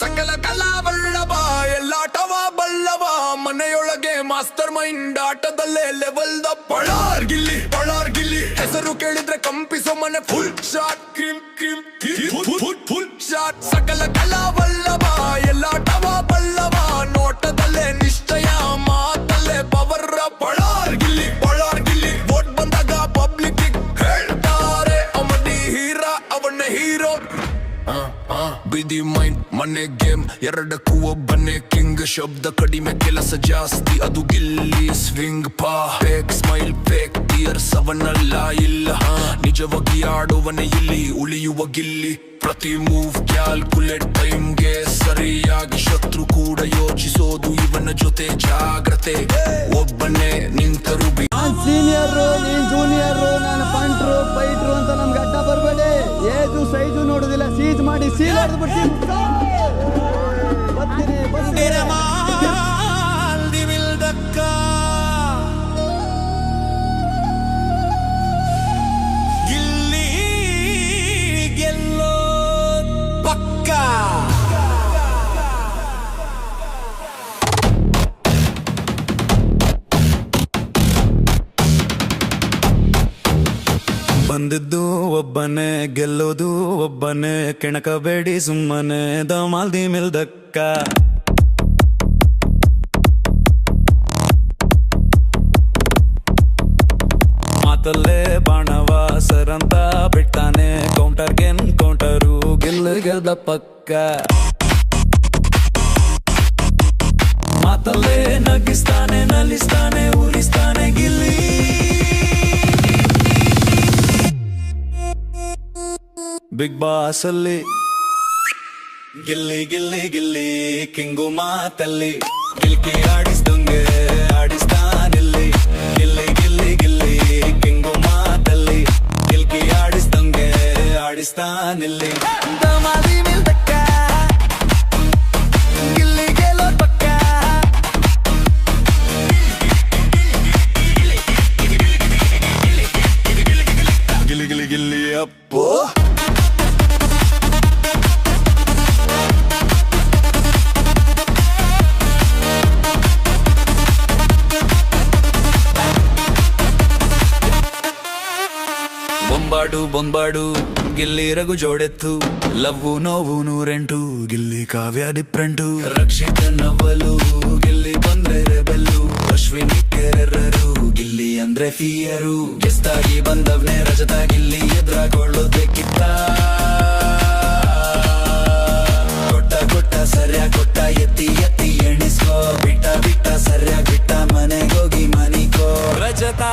ಸಕಲ ಕಲಾ ಬಲ್ಲವ ಎಲ್ಲಾಟವ ಬಲ್ಲವ ಮನೆಯೊಳಗೆ master mind ಆಟದಲ್ಲೇ level the ಪಳಾರ್ Gilli ಹೆಸರು ಕೇಳಿದ್ರೆ ಕಂಪಿಸೋ ಮನೆ ಫುಲ್ ಶಾಟ್ ಫುಲ್ ಶಾಟ್ ಸಕಲ ಕಲಾ ಬಲ್ಲವ ಎಲ್ಲಾಟವ ಬಲ್ಲವ ನೋಟದಲ್ಲೇ ನಿಶ್ಚಯ ಮಾತಲ್ಲೇ ಪವರ್ ಪಳಾರ್ ಗಿಲ್ಲಿ ವೋಟ್ ಬಂದಾಗ ಪಬ್ಲಿಕ್ ಹೇಳ್ತಾರೆ ಅವನೇ ಹೀರೋ ಬಿದಿ ಮೈಂಡ್ ಮನೆ ಗೇಮ್ ಎರಡಕ್ಕೂ ಒಬ್ಬನೇ ಕಿಂಗ್ ಶಬ್ದ ಕಡಿಮೆ ಕೆಲಸ ಜಾಸ್ತಿ ಅದು Gilli swing fake smile fake tears ಅವನಲ್ಲ ಇಲ್ಲ ನಿಜವಾಗಿ ಆಡುವನೇ ಇಲ್ಲಿ ಉಳಿಯುವ ಗಿಲ್ಲಿ ಪ್ರತಿ ಮೂವ್ ಕ್ಯಾಲ್ಕುಲೇಟ್ ಟೈಮ್ಗೆ ಸರಿಯಾಗಿ ಶತ್ರು ಕೂಡ ಯೋಚಿಸೋದು ಇವನ ಜೊತೆ ಜಾಗ್ರತೆ ಒಬ್ಬನೇ ನಿಂತರು ಸೀನಿಯರು ನೀನ್ ಜೂನಿಯರು ನಾನು ಪಂಟ್ರು ಪೈಟ್ರು ಅಂತ ನಮ್ಗೆ ಅಡ್ಡ ಬರ್ಬೇಡಿ ಏಜು ಸೈಜು ನೋಡುದಿಲ್ಲ ಸೀಜ್ ಮಾಡಿ ಸೀಲ್ ಹೊಡೆದು ಗಿಲ್ಲಿ ಗೆಲ್ಲೋ ಪಕ್ಕ ಬಂದಿದ್ದು ಒಬ್ಬನೇ ಗೆಲ್ಲೋದು ಒಬ್ಬನೇ ಕೆಣಕಬೇಡಿ ಸುಮ್ಮನೆ ದಮಾಲ್ದಿ ಮಿಲ್ದಕ್ಕ ಮಾತಲ್ಲೇ ಬಾಣವ ಸರಂತ ಬಿಡ್ತಾನೆ ಕೌಂಟರು ಗೆಲ್ದ ಪಕ್ಕ ಮಾತಲ್ಲೇ ನಗಿಸ್ತಾನೆ ನಲಿಸ್ತಾನೆ ಉರಿಸ್ತಾನೆ ಗಿಲ್ಲಿ ಬಿಗ್ ಬಾಸ್ ಅಲ್ಲಿ ಗಿಲ್ಲಿ ಕಿಂಗು ಮಾತಲ್ಲಿ ಗಿಲ್ಕಿ ಆಡಿಸ್ದಂಗೆ ಆಡಿಸ್ತಾನಿಲ್ಲಿ ಗಿಲ್ಲಿ ಕಿಂಗು ಮಾತಲ್ಲಿ ಗಿಲ್ಕಿ ಆಡಿಸ್ದಂಗೆ ಆಡಿಸ್ತಾನಿಲ್ಲಿ ದಮಾಲಿ ಮಿಲ್ದಕ್ಕ ಗಿಲ್ಲಿ ಗೆಲ್ಲೋ ಪಕ್ಕ ಗಿಲ್ಲಿ ಅಪ್ಪೋ ಬೊಂಬಾಡು ಗಿಲ್ಲಿ ರಘು ಜೋಡೆತ್ತು ಲವ್ವು ನೋವು ನೂರೆಂಟು ಗಿಲ್ಲಿ ಕಾವ್ಯ ಡಿಫ್ರೆಂಟು ರಕ್ಷಿತ ನವಲು ಗಿಲ್ಲಿ ಬಂದ್ರೆ ರೆಬೆಲ್ಲು ಅಶ್ವಿನಿ ಕೆರೆರರು ಗಿಲ್ಲಿ ಅಂದ್ರೆ ಫಿಯರು ಗೆಸ್ತಾಗಿ ಬಂದವ್ನೆ ರಜತ ಗಿಲ್ಲಿ ಎದುರಾಗೊಳ್ಳೋದಕ್ಕಿತ್ತ ಕೊಟ್ಟ ಸರಿಯಾಗಿ ಕೊಟ್ಟ ಎತ್ತಿ ಎಣಿಸ್ಕೋ ಬಿಟ್ಟ ಸರಿಯಾಗಿ ಬಿಟ್ಟ ಮನೆಗೋಗಿ ಮನಿಕೋ ರಜತ